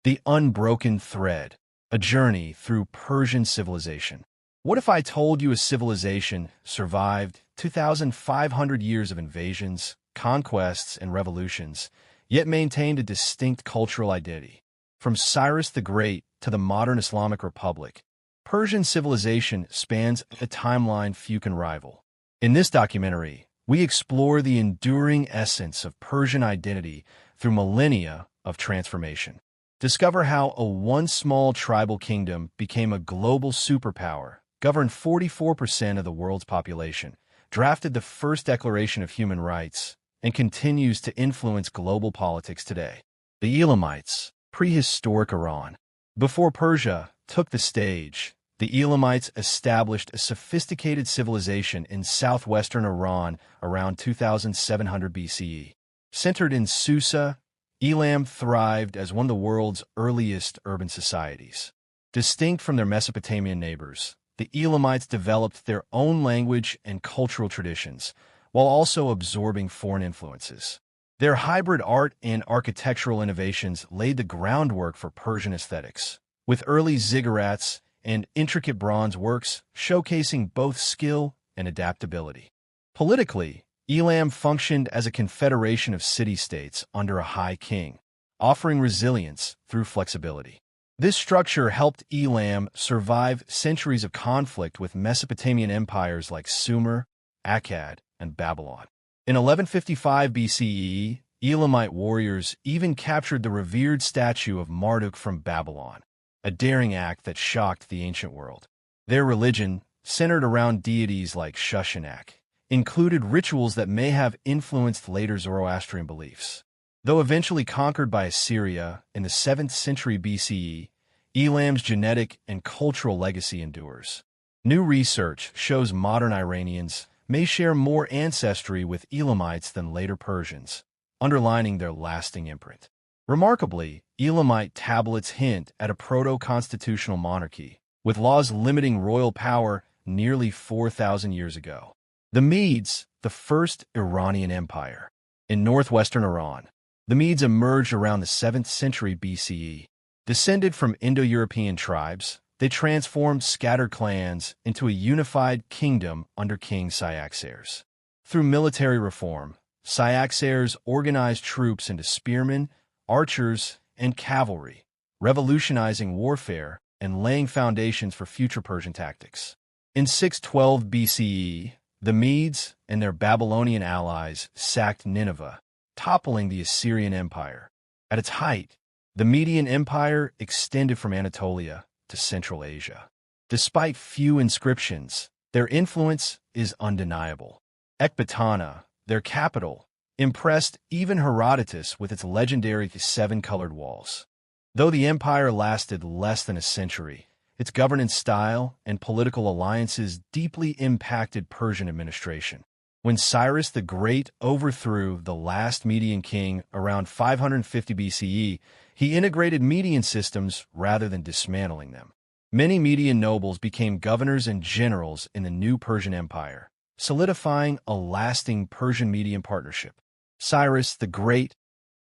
The unbroken thread, a journey through Persian civilization. What if I told you a civilization survived 2,500 years of invasions, conquests, and revolutions, yet maintained a distinct cultural identity? From Cyrus the Great to the modern Islamic Republic, Persian civilization spans a timeline few can rival. In this documentary, we explore the enduring essence of Persian identity through millennia of transformation. Discover how a once small tribal kingdom became a global superpower, governed 44% of the world's population, drafted the first Declaration of Human Rights, and continues to influence global politics today. The Elamites, prehistoric Iran. Before Persia took the stage, the Elamites established a sophisticated civilization in southwestern Iran around 2700 BCE. Centered in Susa, Elam thrived as one of the world's earliest urban societies. Distinct from their Mesopotamian neighbors, the Elamites developed their own language and cultural traditions, while also absorbing foreign influences. Their hybrid art and architectural innovations laid the groundwork for Persian aesthetics, with early ziggurats and intricate bronze works showcasing both skill and adaptability. Politically, Elam functioned as a confederation of city-states under a high king, offering resilience through flexibility. This structure helped Elam survive centuries of conflict with Mesopotamian empires like Sumer, Akkad, and Babylon. In 1155 BCE, Elamite warriors even captured the revered statue of Marduk from Babylon, a daring act that shocked the ancient world. Their religion, centered around deities like Shushanak, included rituals that may have influenced later Zoroastrian beliefs. Though eventually conquered by Assyria in the 7th century BCE, Elam's genetic and cultural legacy endures. New research shows modern Iranians may share more ancestry with Elamites than later Persians, underlining their lasting imprint. Remarkably, Elamite tablets hint at a proto-constitutional monarchy, with laws limiting royal power nearly 4,000 years ago. The Medes, the first Iranian empire. In northwestern Iran, the Medes emerged around the 7th century BCE. Descended from Indo-European tribes, they transformed scattered clans into a unified kingdom under King Cyaxares. Through military reform, Cyaxares organized troops into spearmen, archers, and cavalry, revolutionizing warfare and laying foundations for future Persian tactics. In 612 BCE, the Medes and their Babylonian allies sacked Nineveh, toppling the Assyrian Empire. At its height, the Median Empire extended from Anatolia to Central Asia. Despite few inscriptions, their influence is undeniable. Ecbatana, their capital, impressed even Herodotus with its legendary seven-colored walls. Though the empire lasted less than a century, its governance style and political alliances deeply impacted Persian administration. When Cyrus the Great overthrew the last Median king around 550 BCE, he integrated Median systems rather than dismantling them. Many Median nobles became governors and generals in the new Persian Empire, solidifying a lasting Persian-Median partnership. Cyrus the Great,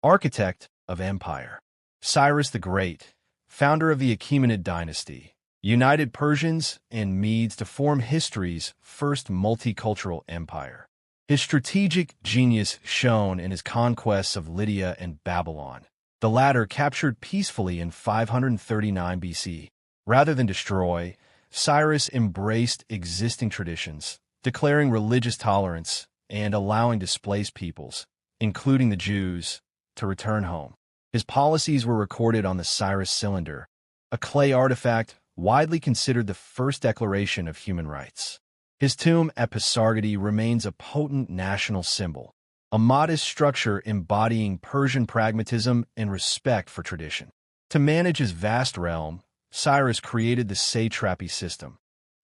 architect of empire. Cyrus the Great, founder of the Achaemenid dynasty, united Persians and Medes to form history's first multicultural empire. His strategic genius shone in his conquests of Lydia and Babylon, the latter captured peacefully in 539 BC. Rather than destroy, Cyrus embraced existing traditions, declaring religious tolerance and allowing displaced peoples, including the Jews, to return home. His policies were recorded on the Cyrus cylinder, a clay artifact widely considered the first declaration of human rights. His tomb at Pasargadae remains a potent national symbol, a modest structure embodying Persian pragmatism and respect for tradition. To manage his vast realm, Cyrus created the satrapy system,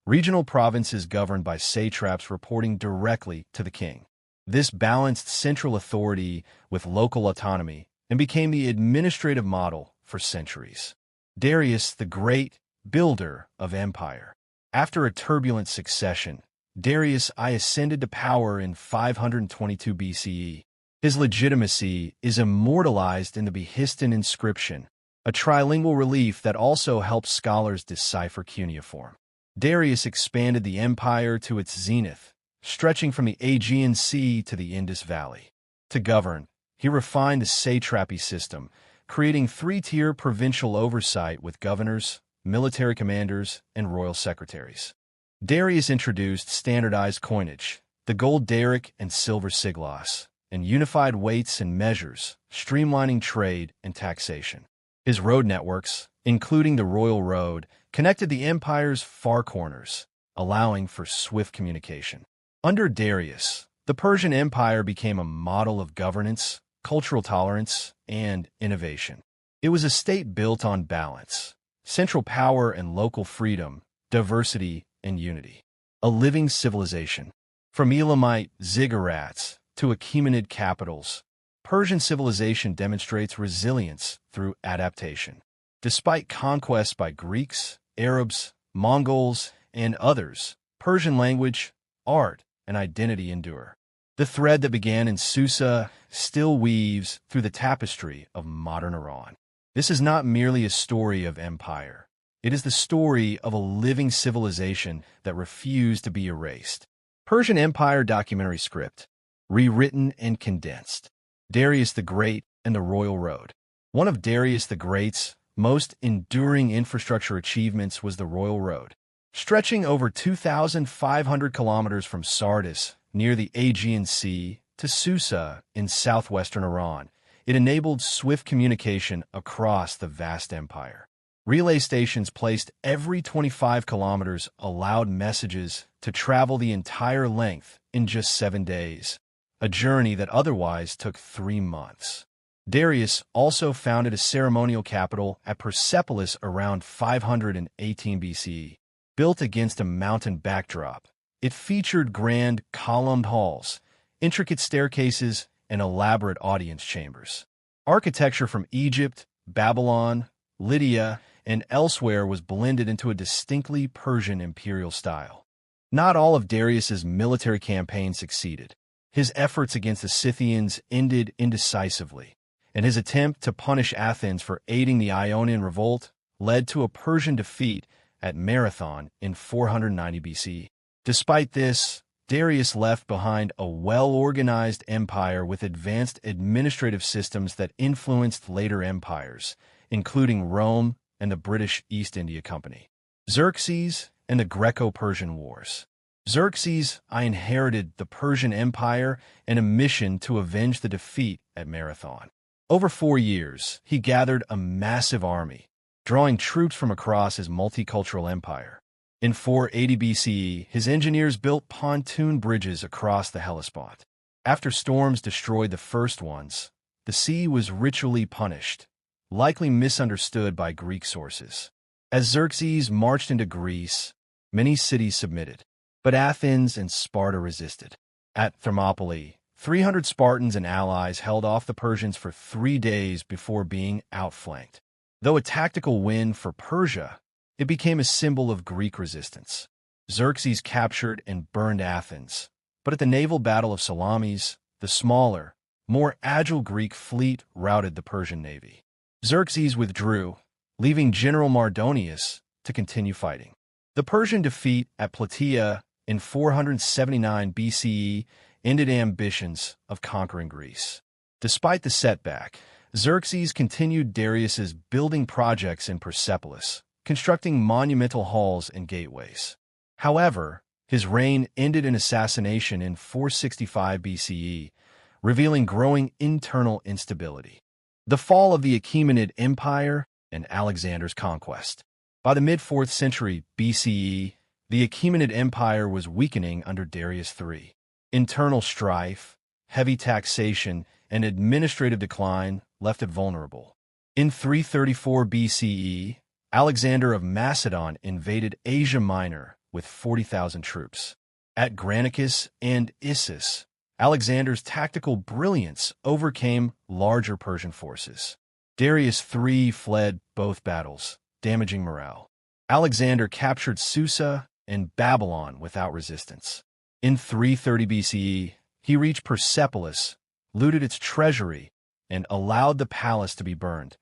regional provinces governed by satraps reporting directly to the king. This balanced central authority with local autonomy and became the administrative model for centuries. Darius the Great, builder of empire. After a turbulent succession, Darius I ascended to power in 522 BCE. His legitimacy is immortalized in the Behistun inscription, a trilingual relief that also helps scholars decipher cuneiform. Darius expanded the empire to its zenith, stretching from the Aegean Sea to the Indus Valley. To govern, he refined the satrapy system, creating three-tier provincial oversight with governors, military commanders, and royal secretaries. Darius introduced standardized coinage, the gold daric and silver siglos, and unified weights and measures, streamlining trade and taxation. His road networks, including the Royal Road, connected the empire's far corners, allowing for swift communication. Under Darius, the Persian Empire became a model of governance, cultural tolerance, and innovation. It was a state built on balance, central power and local freedom, diversity and unity. A living civilization. From Elamite ziggurats to Achaemenid capitals, Persian civilization demonstrates resilience through adaptation. Despite conquests by Greeks, Arabs, Mongols, and others, Persian language, art, and identity endure. The thread that began in Susa still weaves through the tapestry of modern Iran. This is not merely a story of empire. It is the story of a living civilization that refused to be erased. Persian Empire documentary script, rewritten and condensed. Darius the Great and the Royal Road. One of Darius the Great's most enduring infrastructure achievements was the Royal Road. Stretching over 2,500 kilometers from Sardis, near the Aegean Sea, to Susa in southwestern Iran, it enabled swift communication across the vast empire. Relay stations placed every 25 kilometers allowed messages to travel the entire length in just 7 days, a journey that otherwise took 3 months. Darius also founded a ceremonial capital at Persepolis around 518 BCE. Built against a mountain backdrop, it featured grand columned halls, intricate staircases, and elaborate audience chambers. Architecture from Egypt, Babylon, Lydia, and elsewhere was blended into a distinctly Persian imperial style. Not all of Darius's military campaigns succeeded. His efforts against the Scythians ended indecisively, and his attempt to punish Athens for aiding the Ionian revolt led to a Persian defeat at Marathon in 490 BC. Despite this, Darius left behind a well-organized empire with advanced administrative systems that influenced later empires, including Rome and the British East India Company. Xerxes and the Greco-Persian Wars. Xerxes I inherited the Persian Empire and a mission to avenge the defeat at Marathon. Over 4 years, he gathered a massive army, drawing troops from across his multicultural empire. In 480 BCE, his engineers built pontoon bridges across the Hellespont. After storms destroyed the first ones, the sea was ritually punished, likely misunderstood by Greek sources. As Xerxes marched into Greece, many cities submitted, but Athens and Sparta resisted. At Thermopylae, 300 Spartans and allies held off the Persians for 3 days before being outflanked. Though a tactical win for Persia, it became a symbol of Greek resistance. Xerxes captured and burned Athens, but at the naval battle of Salamis, the smaller, more agile Greek fleet routed the Persian navy. Xerxes withdrew, leaving General Mardonius to continue fighting. The Persian defeat at Plataea in 479 BCE ended ambitions of conquering Greece. Despite the setback, Xerxes continued Darius's building projects in Persepolis, constructing monumental halls and gateways. However, his reign ended in assassination in 465 BCE, revealing growing internal instability. The fall of the Achaemenid Empire and Alexander's conquest. By the mid-4th century BCE, the Achaemenid Empire was weakening under Darius III. Internal strife, heavy taxation, and administrative decline left it vulnerable. In 334 BCE, Alexander of Macedon invaded Asia Minor with 40,000 troops. At Granicus and Issus, Alexander's tactical brilliance overcame larger Persian forces. Darius III fled both battles, damaging morale. Alexander captured Susa and Babylon without resistance. In 330 BCE, he reached Persepolis, looted its treasury, and allowed the palace to be burned,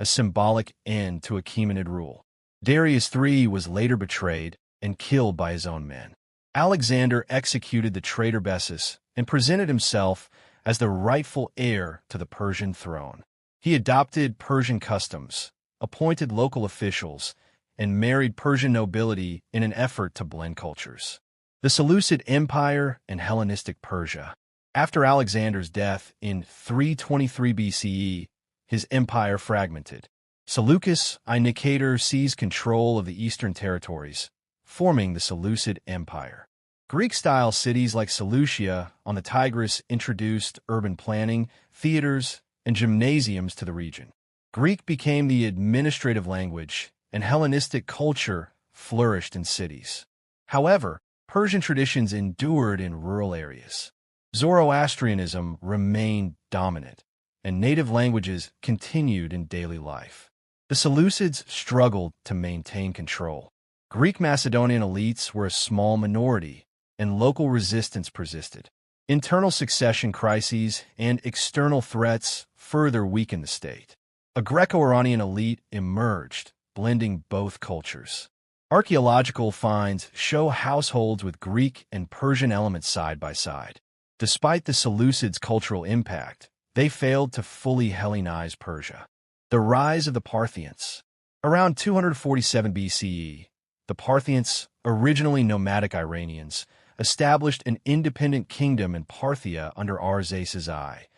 a symbolic end to Achaemenid rule. Darius III was later betrayed and killed by his own men. Alexander executed the traitor Bessus and presented himself as the rightful heir to the Persian throne. He adopted Persian customs, appointed local officials, and married Persian nobility in an effort to blend cultures. The Seleucid Empire and Hellenistic Persia. After Alexander's death in 323 BCE, his empire fragmented. Seleucus I Nicator seized control of the eastern territories, forming the Seleucid Empire. Greek-style cities like Seleucia on the Tigris introduced urban planning, theaters, and gymnasiums to the region. Greek became the administrative language, and Hellenistic culture flourished in cities. However, Persian traditions endured in rural areas. Zoroastrianism remained dominant, and native languages continued in daily life. The Seleucids struggled to maintain control. Greek Macedonian elites were a small minority, and local resistance persisted. Internal succession crises and external threats further weakened the state. A Greco-Iranian elite emerged, blending both cultures. Archaeological finds show households with Greek and Persian elements side by side. Despite the Seleucids' cultural impact, they failed to fully Hellenize Persia. The rise of the Parthians. Around 247 BCE, the Parthians, originally nomadic Iranians, established an independent kingdom in Parthia under Arsaces I.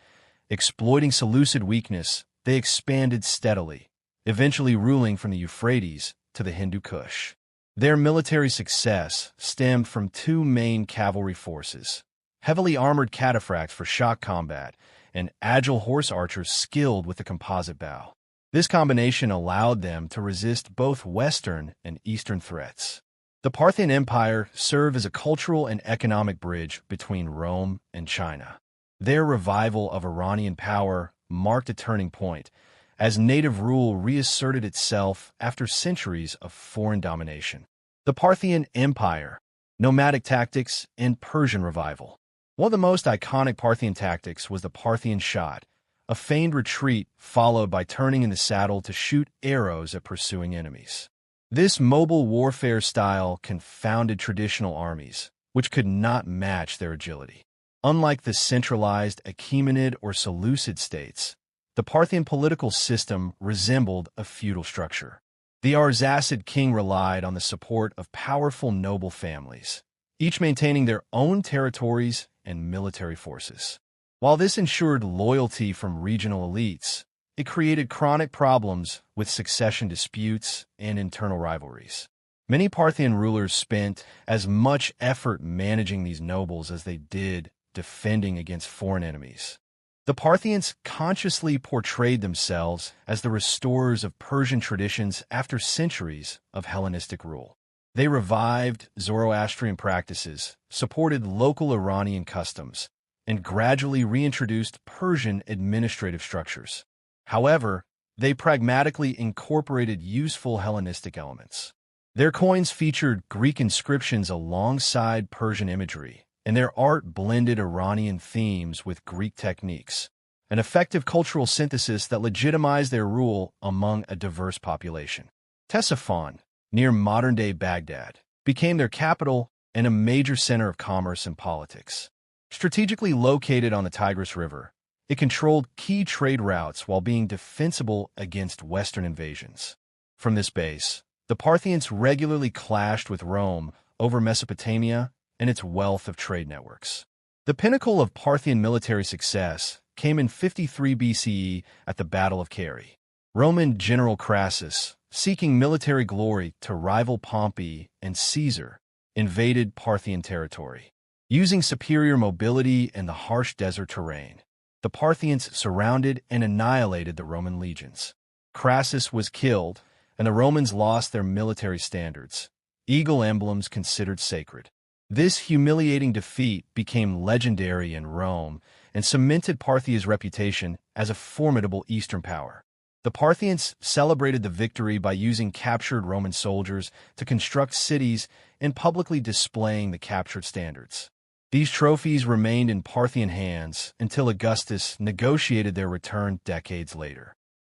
Exploiting Seleucid weakness, they expanded steadily, eventually ruling from the Euphrates to the Hindu Kush. Their military success stemmed from two main cavalry forces: heavily armored cataphracts for shock combat, and agile horse archers skilled with the composite bow. This combination allowed them to resist both Western and Eastern threats. The Parthian Empire served as a cultural and economic bridge between Rome and China. Their revival of Iranian power marked a turning point, as native rule reasserted itself after centuries of foreign domination. The Parthian Empire, nomadic tactics, and Persian revival. One of the most iconic Parthian tactics was the Parthian shot, a feigned retreat followed by turning in the saddle to shoot arrows at pursuing enemies. This mobile warfare style confounded traditional armies, which could not match their agility. Unlike the centralized Achaemenid or Seleucid states, the Parthian political system resembled a feudal structure. The Arsacid king relied on the support of powerful noble families, each maintaining their own territories and military forces. While this ensured loyalty from regional elites, it created chronic problems with succession disputes and internal rivalries. Many Parthian rulers spent as much effort managing these nobles as they did defending against foreign enemies. The Parthians consciously portrayed themselves as the restorers of Persian traditions after centuries of Hellenistic rule. They revived Zoroastrian practices, supported local Iranian customs, and gradually reintroduced Persian administrative structures. However, they pragmatically incorporated useful Hellenistic elements. Their coins featured Greek inscriptions alongside Persian imagery, and their art blended Iranian themes with Greek techniques, an effective cultural synthesis that legitimized their rule among a diverse population. Ctesiphon, near modern-day Baghdad, became their capital and a major center of commerce and politics. Strategically located on the Tigris River, it controlled key trade routes while being defensible against Western invasions. From this base, the Parthians regularly clashed with Rome over Mesopotamia and its wealth of trade networks. The pinnacle of Parthian military success came in 53 BCE at the Battle of Carrhae. Roman general Crassus, seeking military glory to rival Pompey and Caesar, invaded Parthian territory. Using superior mobility and the harsh desert terrain, the Parthians surrounded and annihilated the Roman legions. Crassus was killed, and the Romans lost their military standards, eagle emblems considered sacred. This humiliating defeat became legendary in Rome and cemented Parthia's reputation as a formidable Eastern power. The Parthians celebrated the victory by using captured Roman soldiers to construct cities and publicly displaying the captured standards. These trophies remained in Parthian hands until Augustus negotiated their return decades later.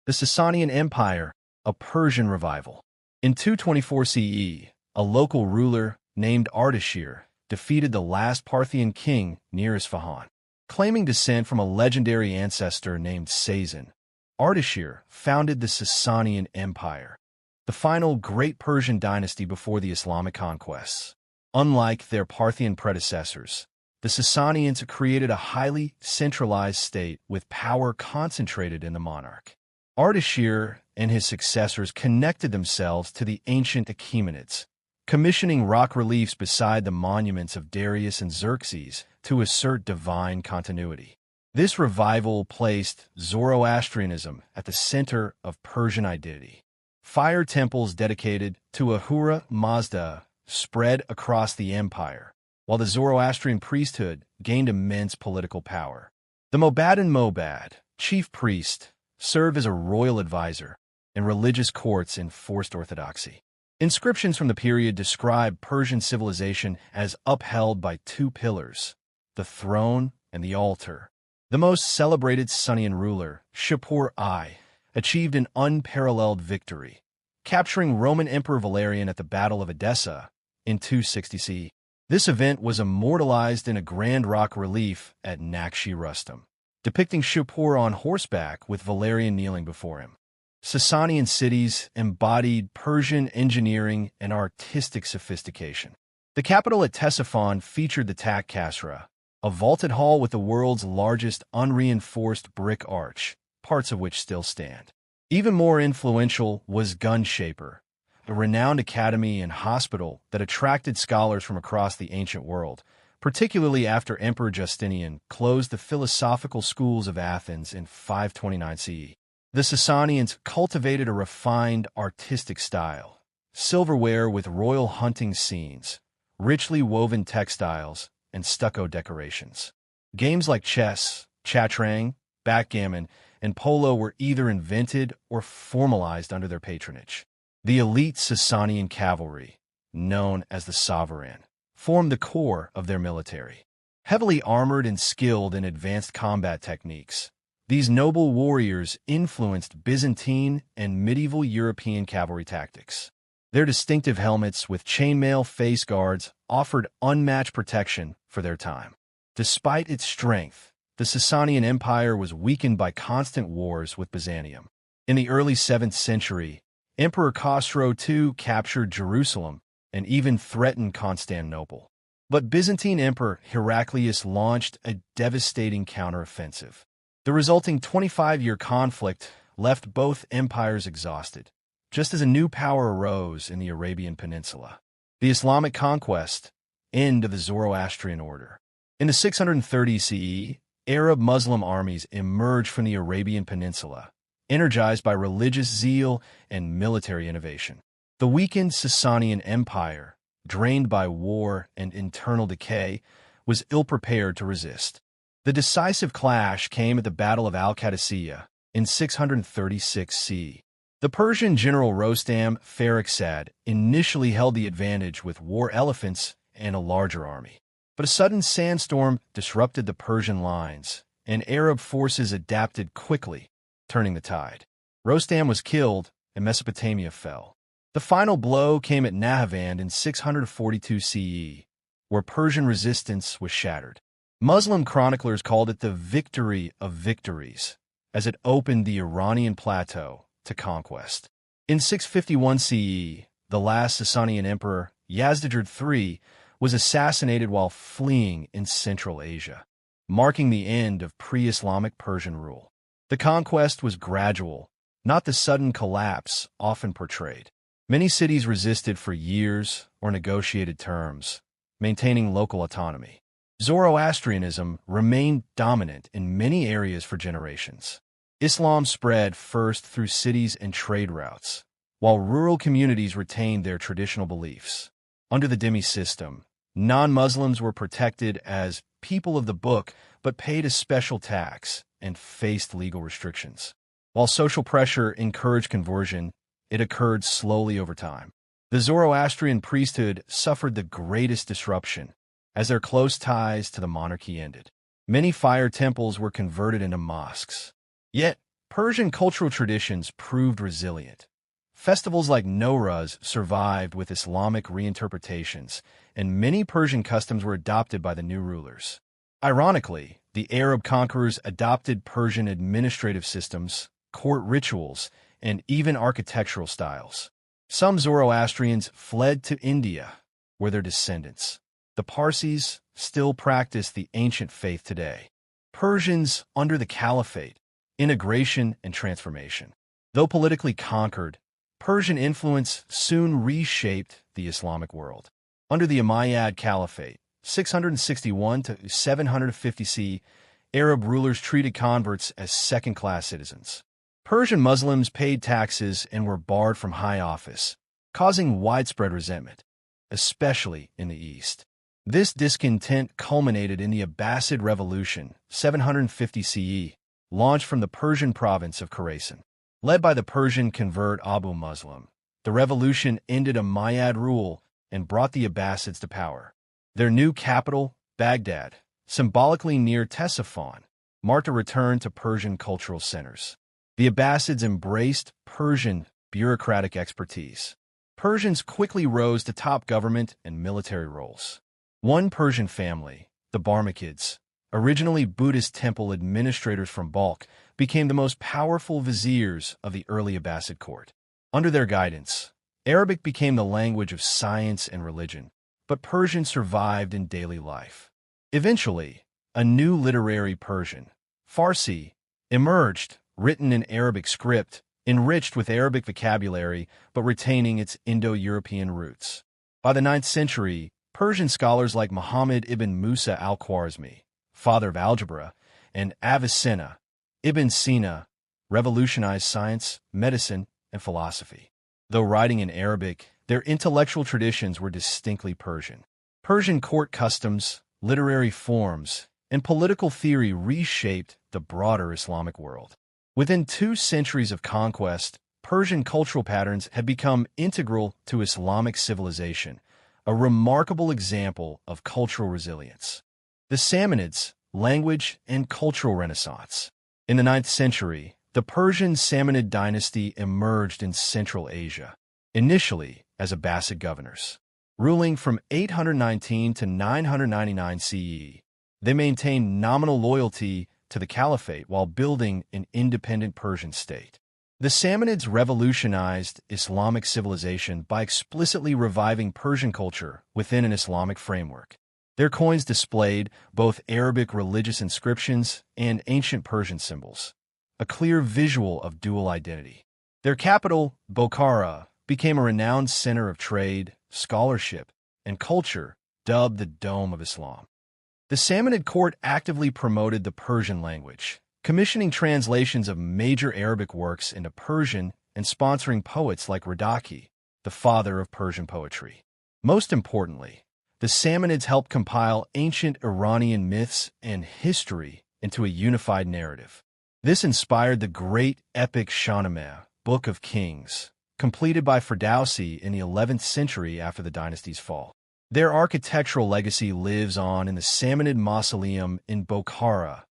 The Sassanian Empire, a Persian revival. In 224 CE, a local ruler named Ardashir defeated the last Parthian king near Isfahan. Claiming descent from a legendary ancestor named Sazan, Ardashir founded the Sassanian Empire, the final great Persian dynasty before the Islamic conquests. Unlike their Parthian predecessors, the Sassanians created a highly centralized state with power concentrated in the monarch. Ardashir and his successors connected themselves to the ancient Achaemenids, commissioning rock reliefs beside the monuments of Darius and Xerxes to assert divine continuity. This revival placed Zoroastrianism at the center of Persian identity. Fire temples dedicated to Ahura Mazda spread across the empire, while the Zoroastrian priesthood gained immense political power. The Mobadan Mobad, chief priest, served as a royal advisor, and religious courts enforced orthodoxy. Inscriptions from the period describe Persian civilization as upheld by two pillars, the throne and the altar. The most celebrated Sassanian ruler, Shapur I, achieved an unparalleled victory, capturing Roman Emperor Valerian at the Battle of Edessa in 260 CE. This event was immortalized in a grand rock relief at Nakshi Rustam, depicting Shapur on horseback with Valerian kneeling before him. Sassanian cities embodied Persian engineering and artistic sophistication. The capital at Ctesiphon featured the Tak Kasra, a vaulted hall with the world's largest unreinforced brick arch, parts of which still stand. Even more influential was Gunshaper, a renowned academy and hospital that attracted scholars from across the ancient world, particularly after Emperor Justinian closed the philosophical schools of Athens in 529 CE. The Sassanians cultivated a refined artistic style, silverware with royal hunting scenes, richly woven textiles, and stucco decorations. Games like chess, chaturang, backgammon, and polo were either invented or formalized under their patronage. The elite Sassanian cavalry, known as the Sovereign, formed the core of their military. Heavily armored and skilled in advanced combat techniques, these noble warriors influenced Byzantine and medieval European cavalry tactics. Their distinctive helmets with chainmail face guards offered unmatched protection for their time. Despite its strength, the Sassanian Empire was weakened by constant wars with Byzantium. In the early 7th century, Emperor Khosrow II captured Jerusalem and even threatened Constantinople. But Byzantine Emperor Heraclius launched a devastating counteroffensive. The resulting 25-year conflict left both empires exhausted, just as a new power arose in the Arabian Peninsula. The Islamic conquest, end of the Zoroastrian order. In the 630 CE, Arab Muslim armies emerged from the Arabian Peninsula, energized by religious zeal and military innovation. The weakened Sassanian Empire, drained by war and internal decay, was ill-prepared to resist. The decisive clash came at the Battle of Al-Qadisiyah in 636 CE. The Persian general Rostam Farrukhzad initially held the advantage with war elephants and a larger army. But a sudden sandstorm disrupted the Persian lines, and Arab forces adapted quickly, turning the tide. Rostam was killed, and Mesopotamia fell. The final blow came at Nahavand in 642 CE, where Persian resistance was shattered. Muslim chroniclers called it the victory of victories, as it opened the Iranian plateau to conquest. In 651 CE, the last Sassanian emperor, Yazdijerd III, was assassinated while fleeing in Central Asia, marking the end of pre-Islamic Persian rule. The conquest was gradual, not the sudden collapse often portrayed. Many cities resisted for years or negotiated terms, maintaining local autonomy. Zoroastrianism remained dominant in many areas for generations. Islam spread first through cities and trade routes, while rural communities retained their traditional beliefs. Under the dhimmi system, non-Muslims were protected as people of the book but paid a special tax and faced legal restrictions. While social pressure encouraged conversion, it occurred slowly over time. The Zoroastrian priesthood suffered the greatest disruption as their close ties to the monarchy ended. Many fire temples were converted into mosques. Yet, Persian cultural traditions proved resilient. Festivals like Nowruz survived with Islamic reinterpretations, and many Persian customs were adopted by the new rulers. Ironically, the Arab conquerors adopted Persian administrative systems, court rituals, and even architectural styles. Some Zoroastrians fled to India, where their descendants, the Parsis, still practice the ancient faith today. Persians under the Caliphate, integration and transformation. Though politically conquered, Persian influence soon reshaped the Islamic world. Under the Umayyad Caliphate, 661 to 750 CE, Arab rulers treated converts as second-class citizens. Persian Muslims paid taxes and were barred from high office, causing widespread resentment, especially in the East. This discontent culminated in the Abbasid Revolution, 750 CE, launched from the Persian province of Khorasan. Led by the Persian convert Abu Muslim, the revolution ended Umayyad rule and brought the Abbasids to power. Their new capital, Baghdad, symbolically near Ctesiphon, marked a return to Persian cultural centers. The Abbasids embraced Persian bureaucratic expertise. Persians quickly rose to top government and military roles. One Persian family, the Barmakids, originally Buddhist temple administrators from Balkh, became the most powerful viziers of the early Abbasid court. Under their guidance, Arabic became the language of science and religion, but Persian survived in daily life. Eventually, a new literary Persian, Farsi, emerged, written in Arabic script, enriched with Arabic vocabulary, but retaining its Indo-European roots. By the 9th century, Persian scholars like Muhammad ibn Musa al-Khwarizmi, father of algebra, and Avicenna, Ibn Sina, revolutionized science, medicine, and philosophy. Though writing in Arabic, their intellectual traditions were distinctly Persian. Persian court customs, literary forms, and political theory reshaped the broader Islamic world. Within 2 centuries of conquest, Persian cultural patterns had become integral to Islamic civilization, a remarkable example of cultural resilience. The Sassanids, language and cultural renaissance. In the 9th century, the Persian Sassanid dynasty emerged in Central Asia, initially as Abbasid governors. Ruling from 819 to 999 CE, they maintained nominal loyalty to the Caliphate while building an independent Persian state. The Sassanids revolutionized Islamic civilization by explicitly reviving Persian culture within an Islamic framework. Their coins displayed both Arabic religious inscriptions and ancient Persian symbols, a clear visual of dual identity. Their capital, Bokhara, became a renowned center of trade, scholarship, and culture, dubbed the Dome of Islam. The Sassanid court actively promoted the Persian language, commissioning translations of major Arabic works into Persian and sponsoring poets like Radaki, the father of Persian poetry. Most importantly, the Sassanids helped compile ancient Iranian myths and history into a unified narrative. This inspired the great epic Shahnameh, Book of Kings, completed by Ferdowsi in the 11th century after the dynasty's fall. Their architectural legacy lives on in the Sassanid Mausoleum in Bokhara,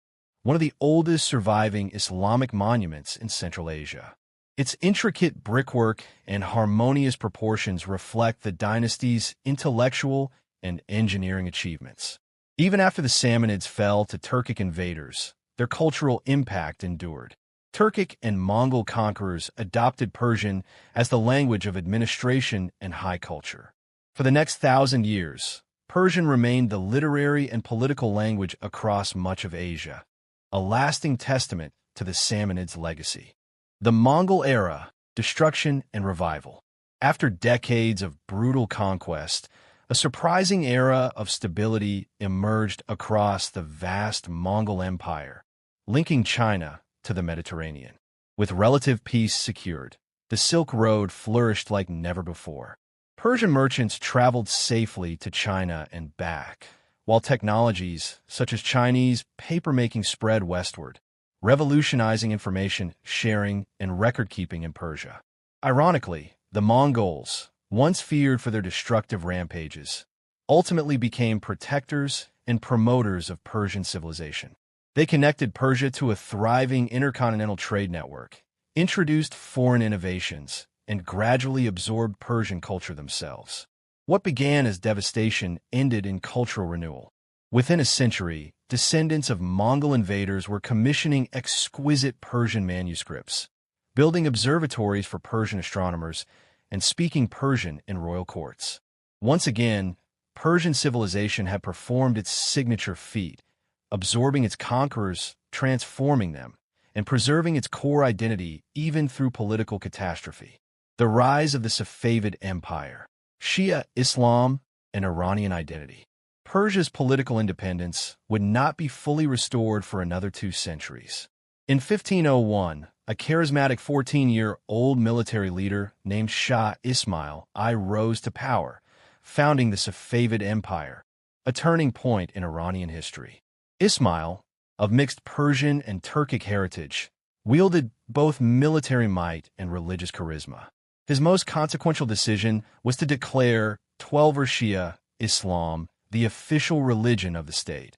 one of the oldest surviving Islamic monuments in Central Asia. Its intricate brickwork and harmonious proportions reflect the dynasty's intellectual and engineering achievements. Even after the Sassanids fell to Turkic invaders, their cultural impact endured. Turkic and Mongol conquerors adopted Persian as the language of administration and high culture. For the next 1,000 years, Persian remained the literary and political language across much of Asia, a lasting testament to the Sassanids' legacy. The Mongol era, destruction and revival. After decades of brutal conquest, a surprising era of stability emerged across the vast Mongol Empire, linking China to the Mediterranean. With relative peace secured, the Silk Road flourished like never before. Persian merchants traveled safely to China and back, while technologies such as Chinese papermaking spread westward, revolutionizing information sharing and record-keeping in Persia. Ironically, the Mongols, once feared for their destructive rampages, ultimately became protectors and promoters of Persian civilization. They connected Persia to a thriving intercontinental trade network, introduced foreign innovations, and gradually absorbed Persian culture themselves. What began as devastation ended in cultural renewal. Within a century, descendants of Mongol invaders were commissioning exquisite Persian manuscripts, building observatories for Persian astronomers, and speaking Persian in royal courts. Once again, Persian civilization had performed its signature feat, absorbing its conquerors, transforming them, and preserving its core identity even through political catastrophe. The rise of the Safavid Empire, Shia Islam, and Iranian identity. Persia's political independence would not be fully restored for another 2 centuries. In 1501, a charismatic 14-year-old military leader named Shah Ismail I rose to power, founding the Safavid Empire, a turning point in Iranian history. Ismail, of mixed Persian and Turkic heritage, wielded both military might and religious charisma. His most consequential decision was to declare Twelver Shia Islam the official religion of the state,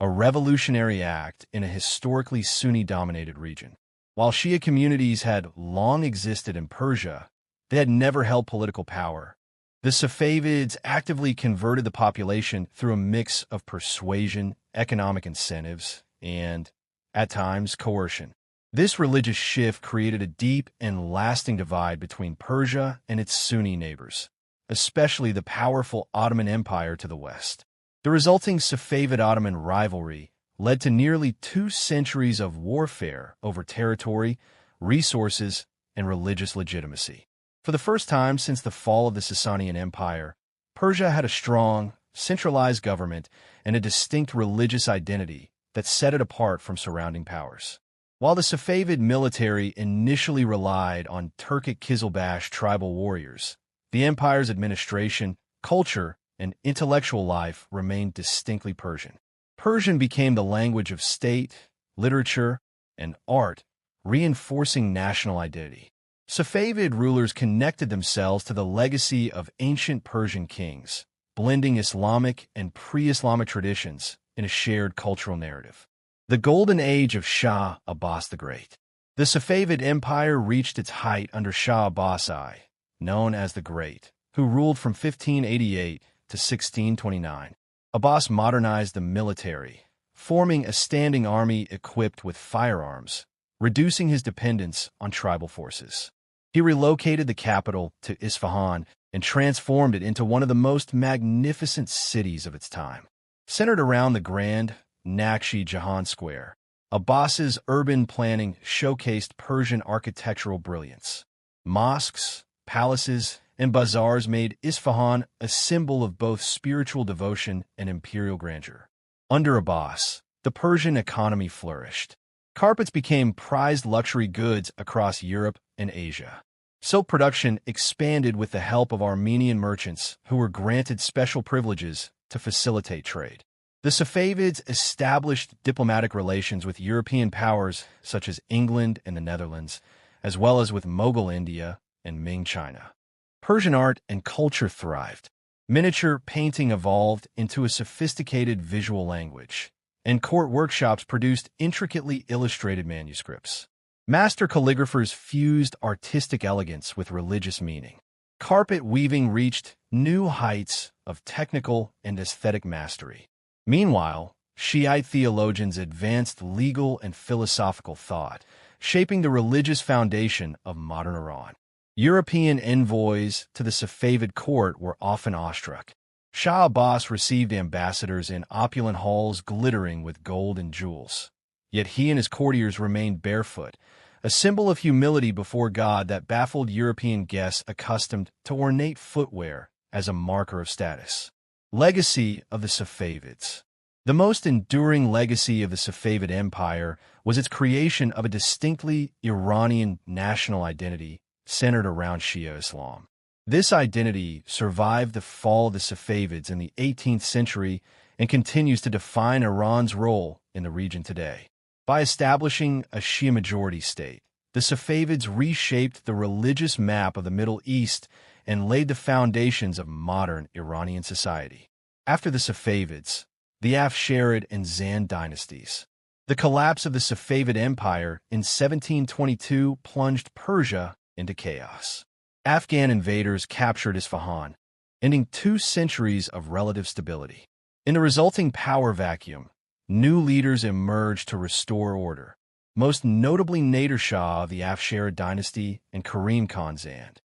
a revolutionary act in a historically Sunni-dominated region. While Shia communities had long existed in Persia, they had never held political power. The Safavids actively converted the population through a mix of persuasion, economic incentives, and, at times, coercion. This religious shift created a deep and lasting divide between Persia and its Sunni neighbors, especially the powerful Ottoman Empire to the west. The resulting Safavid-Ottoman rivalry led to nearly 2 centuries of warfare over territory, resources, and religious legitimacy. For the first time since the fall of the Sasanian Empire, Persia had a strong, centralized government and a distinct religious identity that set it apart from surrounding powers. While the Safavid military initially relied on Turkic Kizilbash tribal warriors, the empire's administration, culture, and intellectual life remained distinctly Persian. Persian became the language of state, literature, and art, reinforcing national identity. Safavid rulers connected themselves to the legacy of ancient Persian kings, blending Islamic and pre-Islamic traditions in a shared cultural narrative. The Golden Age of Shah Abbas the Great. The Safavid Empire reached its height under Shah Abbas I, known as the Great, who ruled from 1588 to 1629. Abbas modernized the military, forming a standing army equipped with firearms, reducing his dependence on tribal forces. He relocated the capital to Isfahan and transformed it into one of the most magnificent cities of its time. Centered around the grand Nakshi Jahan Square, Abbas's urban planning showcased Persian architectural brilliance. Mosques, palaces, and bazaars made Isfahan a symbol of both spiritual devotion and imperial grandeur. Under Abbas, the Persian economy flourished. Carpets became prized luxury goods across Europe and Asia. Silk production expanded with the help of Armenian merchants who were granted special privileges to facilitate trade. The Safavids established diplomatic relations with European powers such as England and the Netherlands, as well as with Mughal India and Ming China. Persian art and culture thrived. Miniature painting evolved into a sophisticated visual language, and court workshops produced intricately illustrated manuscripts. Master calligraphers fused artistic elegance with religious meaning. Carpet weaving reached new heights of technical and aesthetic mastery. Meanwhile, Shiite theologians advanced legal and philosophical thought, shaping the religious foundation of modern Iran. European envoys to the Safavid court were often awestruck. Shah Abbas received ambassadors in opulent halls glittering with gold and jewels. Yet he and his courtiers remained barefoot, a symbol of humility before God that baffled European guests accustomed to ornate footwear as a marker of status. Legacy of the Safavids. The most enduring legacy of the Safavid Empire was its creation of a distinctly Iranian national identity centered around Shia Islam. This identity survived the fall of the Safavids in the 18th century and continues to define Iran's role in the region today. By establishing a Shia-majority state, the Safavids reshaped the religious map of the Middle East and laid the foundations of modern Iranian society. After the Safavids, the Afsharid and Zand dynasties. The collapse of the Safavid Empire in 1722 plunged Persia into chaos. Afghan invaders captured Isfahan, ending 2 centuries of relative stability. In the resulting power vacuum, new leaders emerged to restore order, most notably Nader Shah of the Afsharid dynasty and Karim Khan Zand.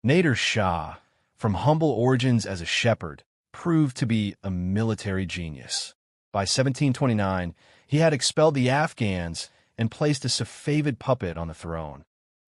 Nader Shah, from humble origins as a shepherd, proved to be a military genius. By 1729, he had expelled the Afghans and placed a Safavid puppet on the throne,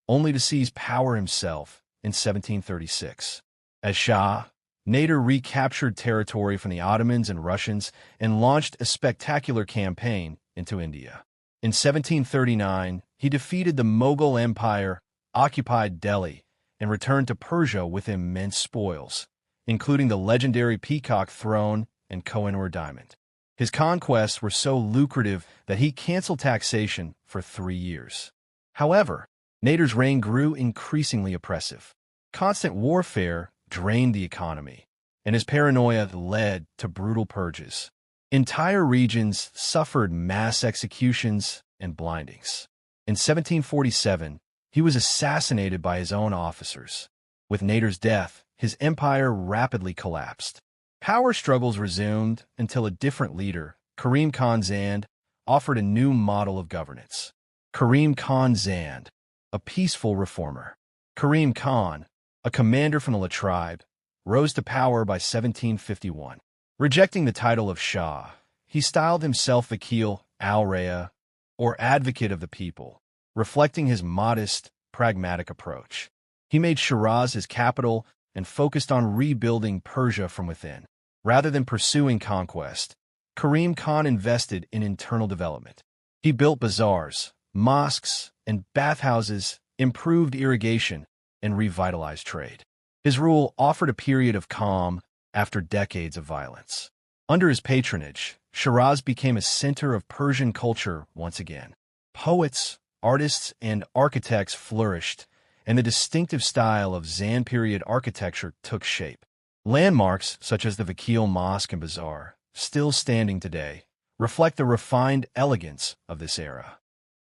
only to seize power himself in 1736. As Shah, Nader recaptured territory from the Ottomans and Russians and launched a spectacular campaign into India. In 1739, he defeated the Mughal Empire, occupied Delhi, and returned to Persia with immense spoils, including the legendary peacock throne and Kohinoor diamond. His conquests were so lucrative that he canceled taxation for 3 years. However, Nader's reign grew increasingly oppressive. Constant warfare drained the economy, and his paranoia led to brutal purges. Entire regions suffered mass executions and blindings. In 1747, he was assassinated by his own officers. With Nader's death, his empire rapidly collapsed. Power struggles resumed until a different leader, Karim Khan Zand, offered a new model of governance. Karim Khan Zand, a peaceful reformer. Karim Khan, a commander from the La tribe, rose to power by 1751. Rejecting the title of Shah, he styled himself Vakil al-Raya, or advocate of the people, reflecting his modest, pragmatic approach. He made Shiraz his capital and focused on rebuilding Persia from within. Rather than pursuing conquest, Karim Khan invested in internal development. He built bazaars, mosques, and bathhouses, improved irrigation, and revitalized trade. His rule offered a period of calm after decades of violence. Under his patronage, Shiraz became a center of Persian culture once again. Poets, artists, and architects flourished, and the distinctive style of Zand period architecture took shape. Landmarks, such as the Vakil Mosque and Bazaar, still standing today, reflect the refined elegance of this era.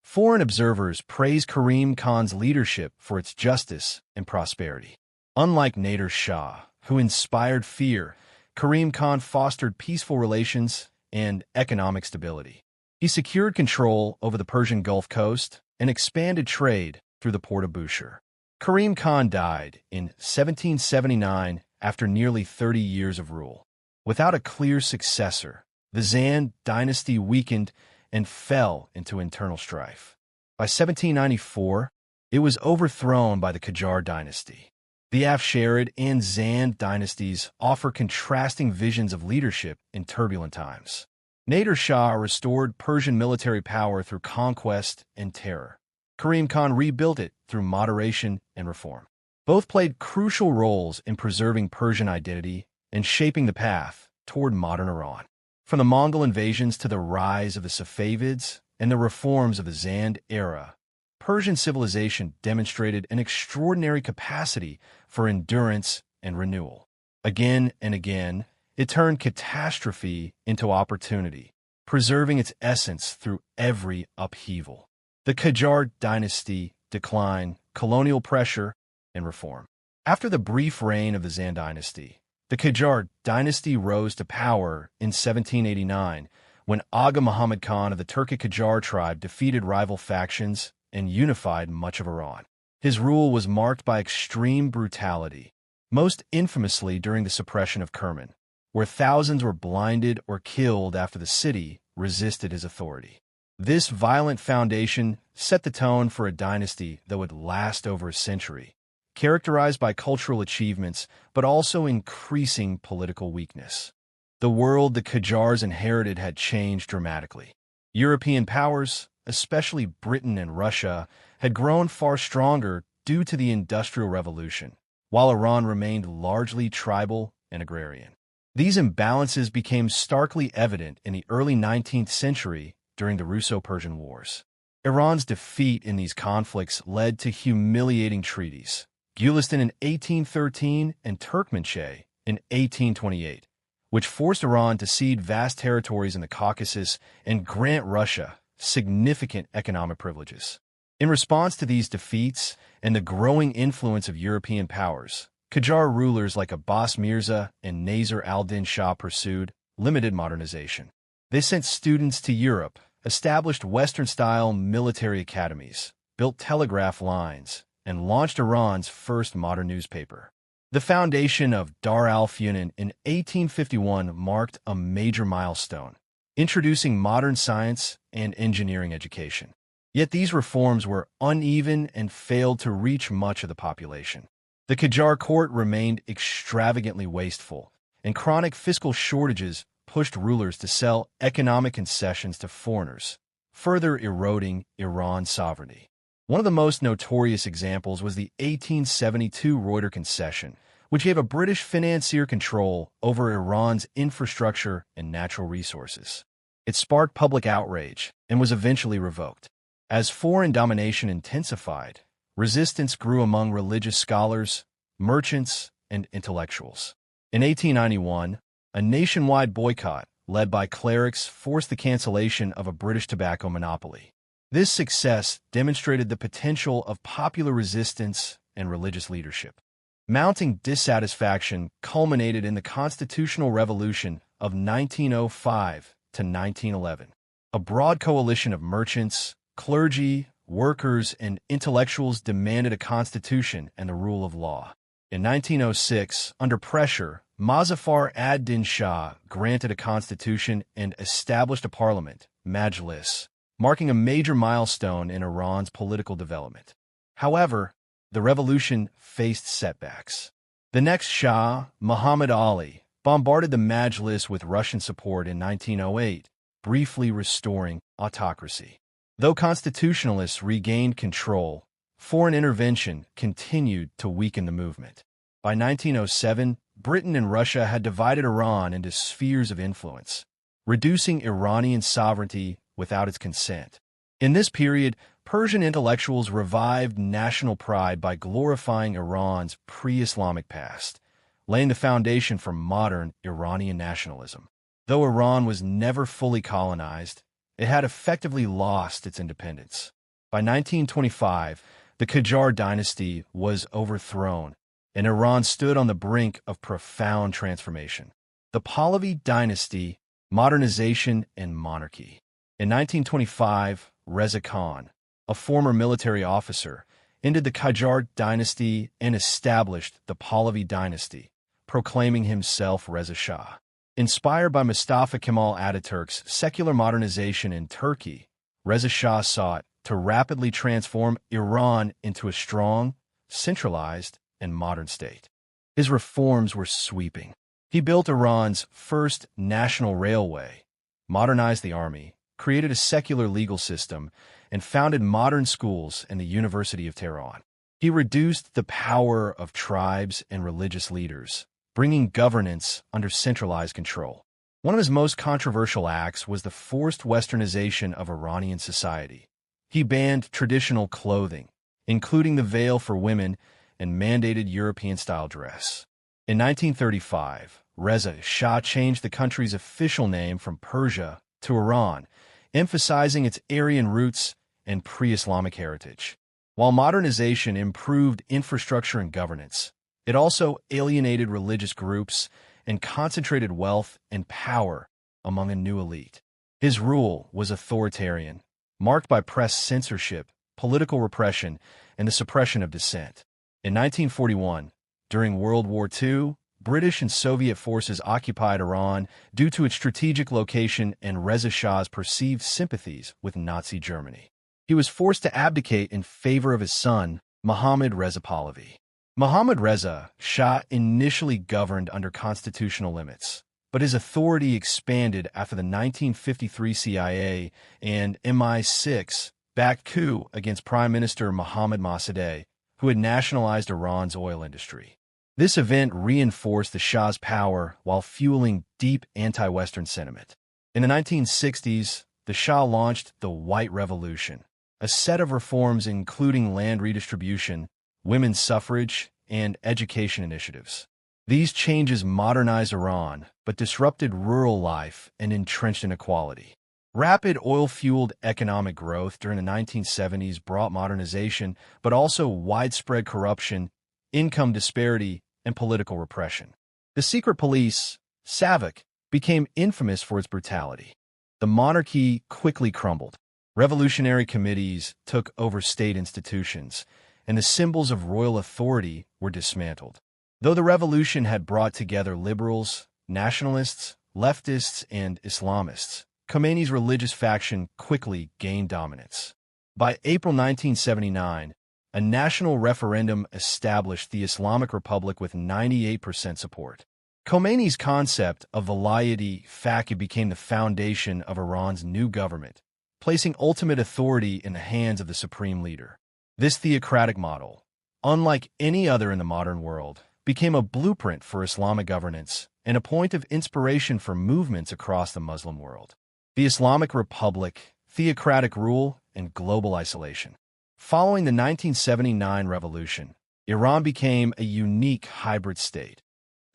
Foreign observers praise Karim Khan's leadership for its justice and prosperity. Unlike Nader Shah, who inspired fear, Karim Khan fostered peaceful relations and economic stability. He secured control over the Persian Gulf Coast and expanded trade through the port of Bushehr. Karim Khan died in 1779 after nearly 30 years of rule. Without a clear successor, the Zand dynasty weakened and fell into internal strife. By 1794, it was overthrown by the Qajar dynasty. The Afsharid and Zand dynasties offer contrasting visions of leadership in turbulent times. Nader Shah restored Persian military power through conquest and terror. Karim Khan rebuilt it through moderation and reform. Both played crucial roles in preserving Persian identity and shaping the path toward modern Iran. From the Mongol invasions to the rise of the Safavids and the reforms of the Zand era, Persian civilization demonstrated an extraordinary capacity for endurance and renewal. Again and again, it turned catastrophe into opportunity, preserving its essence through every upheaval. The Qajar dynasty decline, colonial pressure, and reform. After the brief reign of the Zand dynasty, the Qajar dynasty rose to power in 1789 when Aga Muhammad Khan of the Turkic Qajar tribe defeated rival factions and unified much of Iran. His rule was marked by extreme brutality, most infamously during the suppression of Kerman, where thousands were blinded or killed after the city resisted his authority. This violent foundation set the tone for a dynasty that would last over a century, characterized by cultural achievements but also increasing political weakness. The world the Qajars inherited had changed dramatically. European powers, especially Britain and Russia, had grown far stronger due to the Industrial Revolution, while Iran remained largely tribal and agrarian. These imbalances became starkly evident in the early 19th century during the Russo-Persian Wars. Iran's defeat in these conflicts led to humiliating treaties, Gulistan in 1813 and Turkmenchay in 1828, which forced Iran to cede vast territories in the Caucasus and grant Russia significant economic privileges. In response to these defeats and the growing influence of European powers, Qajar rulers like Abbas Mirza and Nasir al-Din Shah pursued limited modernization. They sent students to Europe, established Western-style military academies, built telegraph lines, and launched Iran's first modern newspaper. The foundation of Dar al-Funan in 1851 marked a major milestone, introducing modern science and engineering education. Yet these reforms were uneven and failed to reach much of the population. The Qajar court remained extravagantly wasteful, and chronic fiscal shortages pushed rulers to sell economic concessions to foreigners, further eroding Iran's sovereignty. One of the most notorious examples was the 1872 Reuter concession, which gave a British financier control over Iran's infrastructure and natural resources. It sparked public outrage and was eventually revoked. As foreign domination intensified, resistance grew among religious scholars, merchants, and intellectuals. In 1891, a nationwide boycott led by clerics forced the cancellation of a British tobacco monopoly. This success demonstrated the potential of popular resistance and religious leadership. Mounting dissatisfaction culminated in the Constitutional Revolution of 1905 to 1911. A broad coalition of merchants, clergy, workers, and intellectuals demanded a constitution and the rule of law. In 1906, under pressure, Mozaffar ad-Din Shah granted a constitution and established a parliament, Majlis, marking a major milestone in Iran's political development. However, the revolution faced setbacks. The next Shah, Muhammad Ali, bombarded the Majlis with Russian support in 1908, briefly restoring autocracy. Though constitutionalists regained control, foreign intervention continued to weaken the movement. By 1907, Britain and Russia had divided Iran into spheres of influence, reducing Iranian sovereignty without its consent. In this period, Persian intellectuals revived national pride by glorifying Iran's pre-Islamic past, laying the foundation for modern Iranian nationalism. Though Iran was never fully colonized, it had effectively lost its independence. By 1925, the Qajar dynasty was overthrown, and Iran stood on the brink of profound transformation. The Pahlavi dynasty, modernization, and monarchy. In 1925, Reza Khan, a former military officer, ended the Qajar dynasty and established the Pahlavi dynasty, proclaiming himself Reza Shah. Inspired by Mustafa Kemal Ataturk's secular modernization in Turkey, Reza Shah sought to rapidly transform Iran into a strong, centralized, and modern state. His reforms were sweeping. He built Iran's first national railway, modernized the army, created a secular legal system, and founded modern schools and the University of Tehran. He reduced the power of tribes and religious leaders, bringing governance under centralized control. One of his most controversial acts was the forced westernization of Iranian society. He banned traditional clothing, including the veil for women, and mandated European-style dress. In 1935, Reza Shah changed the country's official name from Persia to Iran, emphasizing its Aryan roots and pre-Islamic heritage. While modernization improved infrastructure and governance, it also alienated religious groups and concentrated wealth and power among a new elite. His rule was authoritarian, marked by press censorship, political repression, and the suppression of dissent. In 1941, during World War II, British and Soviet forces occupied Iran due to its strategic location and Reza Shah's perceived sympathies with Nazi Germany. He was forced to abdicate in favor of his son, Mohammad Reza Pahlavi. Mohammad Reza Shah initially governed under constitutional limits, but his authority expanded after the 1953 CIA and MI6 backed coup against Prime Minister Mohammad Mossadegh, who had nationalized Iran's oil industry. This event reinforced the Shah's power while fueling deep anti-Western sentiment. In the 1960s, the Shah launched the White Revolution, a set of reforms including land redistribution, women's suffrage, and education initiatives. These changes modernized Iran, but disrupted rural life and entrenched inequality. Rapid oil-fueled economic growth during the 1970s brought modernization, but also widespread corruption, income disparity, and political repression. The secret police, SAVAK, became infamous for its brutality. The monarchy quickly crumbled. Revolutionary committees took over state institutions, and the symbols of royal authority were dismantled. Though the revolution had brought together liberals, nationalists, leftists, and Islamists, Khomeini's religious faction quickly gained dominance. By April 1979, a national referendum established the Islamic Republic with 98% support. Khomeini's concept of Vilayat-e Faqih became the foundation of Iran's new government, placing ultimate authority in the hands of the supreme leader. This theocratic model, unlike any other in the modern world, became a blueprint for Islamic governance and a point of inspiration for movements across the Muslim world. The Islamic Republic, theocratic rule, and global isolation. Following the 1979 revolution, Iran became a unique hybrid state,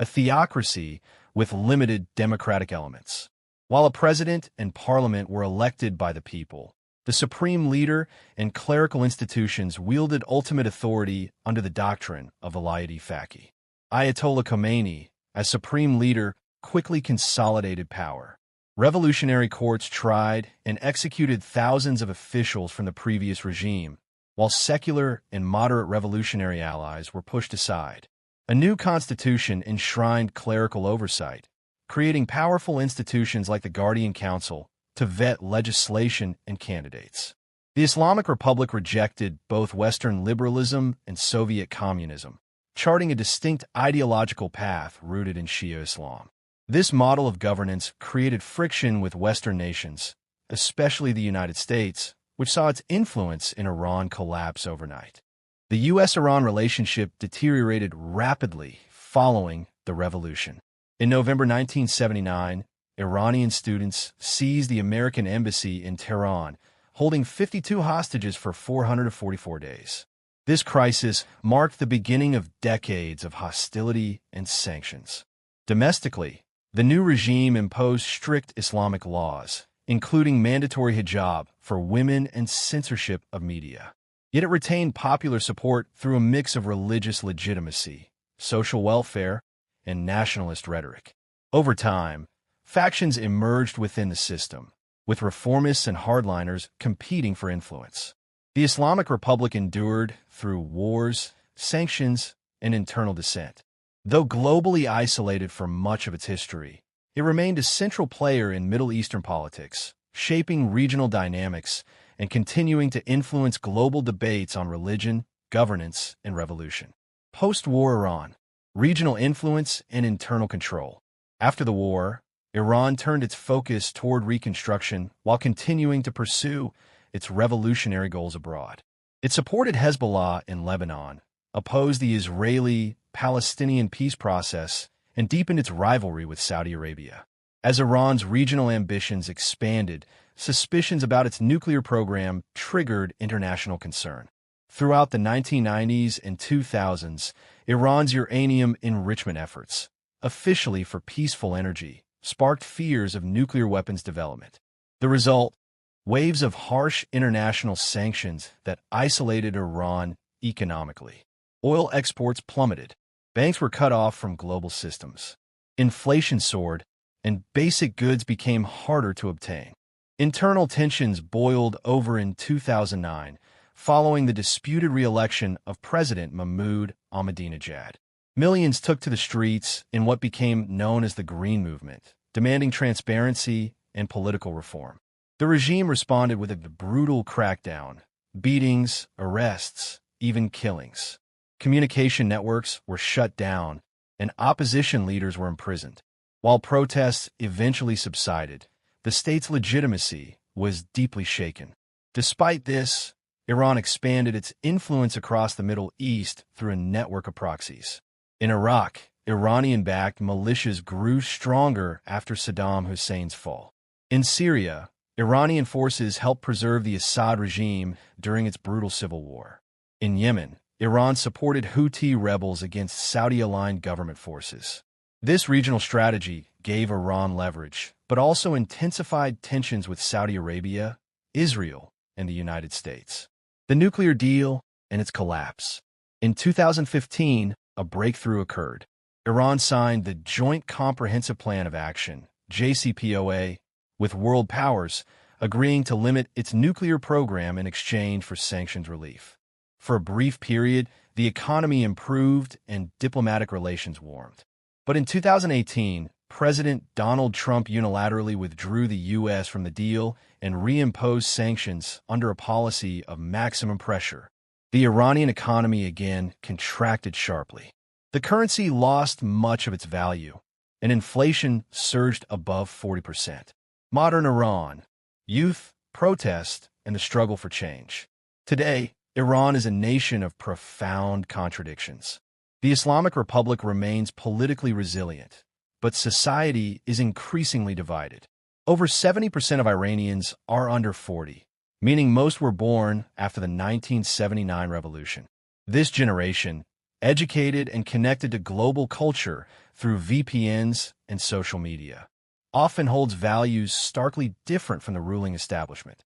a theocracy with limited democratic elements. While a president and parliament were elected by the people, the supreme leader and clerical institutions wielded ultimate authority under the doctrine of Vilayat-e Faqih. Ayatollah Khomeini, as supreme leader, quickly consolidated power. Revolutionary courts tried and executed thousands of officials from the previous regime, while secular and moderate revolutionary allies were pushed aside. A new constitution enshrined clerical oversight, creating powerful institutions like the Guardian Council to vet legislation and candidates. The Islamic Republic rejected both Western liberalism and Soviet communism, charting a distinct ideological path rooted in Shia Islam. This model of governance created friction with Western nations, especially the United States, which saw its influence in Iran collapse overnight. The U.S.-Iran relationship deteriorated rapidly following the revolution. In November 1979, Iranian students seized the American embassy in Tehran, holding 52 hostages for 444 days. This crisis marked the beginning of decades of hostility and sanctions. Domestically, the new regime imposed strict Islamic laws, including mandatory hijab for women and censorship of media. Yet it retained popular support through a mix of religious legitimacy, social welfare, and nationalist rhetoric. Over time, factions emerged within the system, with reformists and hardliners competing for influence. The Islamic Republic endured through wars, sanctions, and internal dissent. Though globally isolated for much of its history, it remained a central player in Middle Eastern politics, shaping regional dynamics and continuing to influence global debates on religion, governance, and revolution. Post-war Iran, regional influence and internal control. After the war, Iran turned its focus toward reconstruction while continuing to pursue its revolutionary goals abroad. It supported Hezbollah in Lebanon, opposed the Israeli-Palestinian peace process, and deepened its rivalry with Saudi Arabia. As Iran's regional ambitions expanded, suspicions about its nuclear program triggered international concern. Throughout the 1990s and 2000s, Iran's uranium enrichment efforts, officially for peaceful energy, sparked fears of nuclear weapons development. The result? Waves of harsh international sanctions that isolated Iran economically. Oil exports plummeted. Banks were cut off from global systems. Inflation soared, and basic goods became harder to obtain. Internal tensions boiled over in 2009, following the disputed re-election of President Mahmoud Ahmadinejad. Millions took to the streets in what became known as the Green Movement, demanding transparency and political reform. The regime responded with a brutal crackdown, beatings, arrests, even killings. Communication networks were shut down, and opposition leaders were imprisoned. While protests eventually subsided, the state's legitimacy was deeply shaken. Despite this, Iran expanded its influence across the Middle East through a network of proxies. In Iraq, Iranian-backed militias grew stronger after Saddam Hussein's fall. In Syria, Iranian forces helped preserve the Assad regime during its brutal civil war. In Yemen, Iran supported Houthi rebels against Saudi-aligned government forces. This regional strategy gave Iran leverage, but also intensified tensions with Saudi Arabia, Israel, and the United States. The nuclear deal and its collapse. In 2015, a breakthrough occurred. Iran signed the Joint Comprehensive Plan of Action, JCPOA, with world powers, agreeing to limit its nuclear program in exchange for sanctions relief. For a brief period, the economy improved and diplomatic relations warmed. But in 2018, President Donald Trump unilaterally withdrew the U.S. from the deal and reimposed sanctions under a policy of maximum pressure. The Iranian economy again contracted sharply. The currency lost much of its value, and inflation surged above 40%. Modern Iran: youth, protest, and the struggle for change. Today, Iran is a nation of profound contradictions. The Islamic Republic remains politically resilient, but society is increasingly divided. Over 70% of Iranians are under 40, meaning most were born after the 1979 revolution. This generation, educated and connected to global culture through VPNs and social media, often holds values starkly different from the ruling establishment.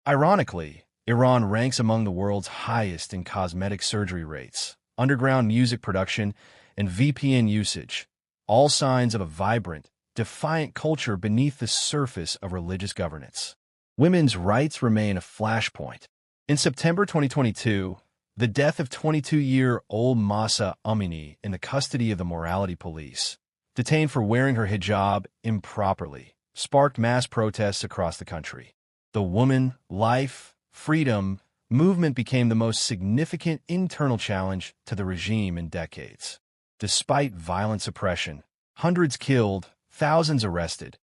Ironically, Iran ranks among the world's highest in cosmetic surgery rates, underground music production, and VPN usage, all signs of a vibrant, defiant culture beneath the surface of religious governance. Women's rights remain a flashpoint. In September 2022, the death of 22-year-old Mahsa Amini in the custody of the morality police, detained for wearing her hijab improperly, sparked mass protests across the country. The woman, life, freedom movement became the most significant internal challenge to the regime in decades. Despite violent suppression, hundreds killed, thousands arrested,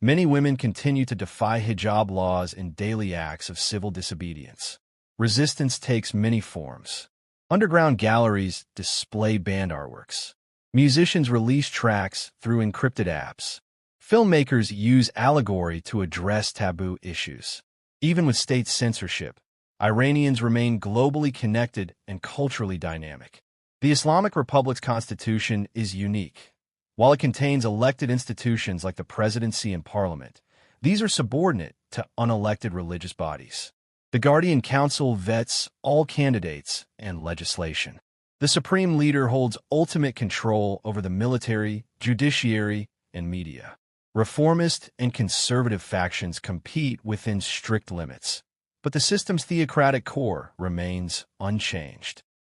many women continue to defy hijab laws in daily acts of civil disobedience. Resistance takes many forms. Underground galleries display banned artworks. Musicians release tracks through encrypted apps. Filmmakers use allegory to address taboo issues. Even with state censorship, Iranians remain globally connected and culturally dynamic. The Islamic Republic's constitution is unique. While it contains elected institutions like the presidency and parliament, these are subordinate to unelected religious bodies. The Guardian Council vets all candidates and legislation. The supreme leader holds ultimate control over the military, judiciary, and media. Reformist and conservative factions compete within strict limits, but the system's theocratic core remains unchanged.